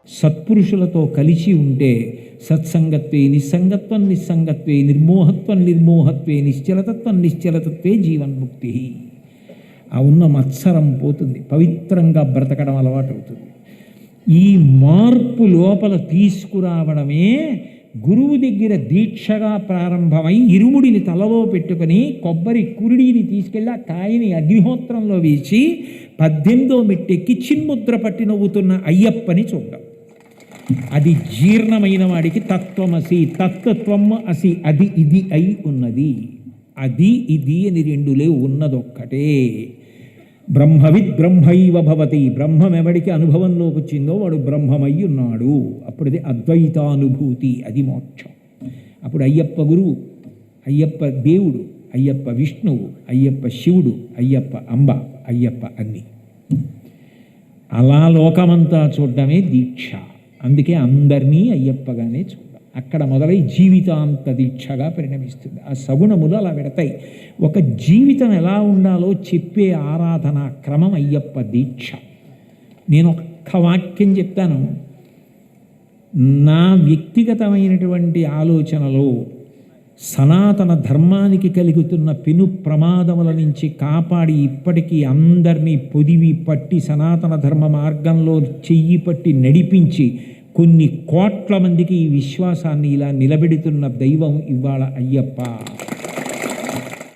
సత్పురుషులతో కలిసి ఉంటే సత్సంగత్వే నిస్సంగత్వం నిస్సంగత్వే నిర్మోహత్వం నిర్మోహత్వే నిశ్చలతత్వం నిశ్చలతత్వే జీవన్ముక్తి. ఆ ఉన్న మత్సరం పోతుంది, పవిత్రంగా బ్రతకడం అలవాటు అవుతుంది. ఈ మార్పు లోపల తీసుకురావడమే గురువు దగ్గర దీక్షగా ప్రారంభమై ఇరుముడిని తలలో పెట్టుకొని కొబ్బరి కురిడిని తీసుకెళ్ళి ఆ కాయని అగ్నిహోత్రంలో వేసి 18వ మెట్టెక్కి చిన్ముద్ర పట్టి నవ్వుతున్న అయ్యప్పని చూద్దాం. అది జీర్ణమైన వాడికి తత్వమసి, తత్వత్వం అసి, అది ఇది అయి ఉన్నది. అది ఇది అని రెండులే, ఉన్నదొక్కటే. బ్రహ్మవిద్ బ్రహ్మైవ భవతి. బ్రహ్మం ఎవడికి అనుభవంలోకి వచ్చిందో వాడు బ్రహ్మమై ఉన్నాడు. అప్పుడది అద్వైతానుభూతి, అది మోక్షం. అప్పుడు అయ్యప్ప గురువు, అయ్యప్ప దేవుడు, అయ్యప్ప విష్ణువు, అయ్యప్ప శివుడు, అయ్యప్ప అంబ, అయ్యప్ప అన్ని. అలా లోకమంతా చూడడమే దీక్ష. అందుకే అందరినీ అయ్యప్పగానే చూడాలి. అక్కడ మొదలై జీవితాంత దీక్షగా పరిణమిస్తుంది. ఆ సగుణములు అలా పెడతాయి. ఒక జీవితం ఎలా ఉండాలో చెప్పే ఆరాధన క్రమం అయ్యప్ప దీక్ష. నేను ఒక్క వాక్యం చెప్తాను. నా వ్యక్తిగతమైనటువంటి ఆలోచనలో సనాతన ధర్మానికి కలుగుతున్న పెను ప్రమాదముల నుంచి కాపాడి ఇప్పటికీ అందరినీ పొదివి పట్టి సనాతన ధర్మ మార్గంలో చెయ్యి పట్టి నడిపించి కొన్ని కోట్ల మందికి ఈ విశ్వాసాన్ని ఇలా నిలబెడుతున్న దైవం ఇవాళ అయ్యప్ప.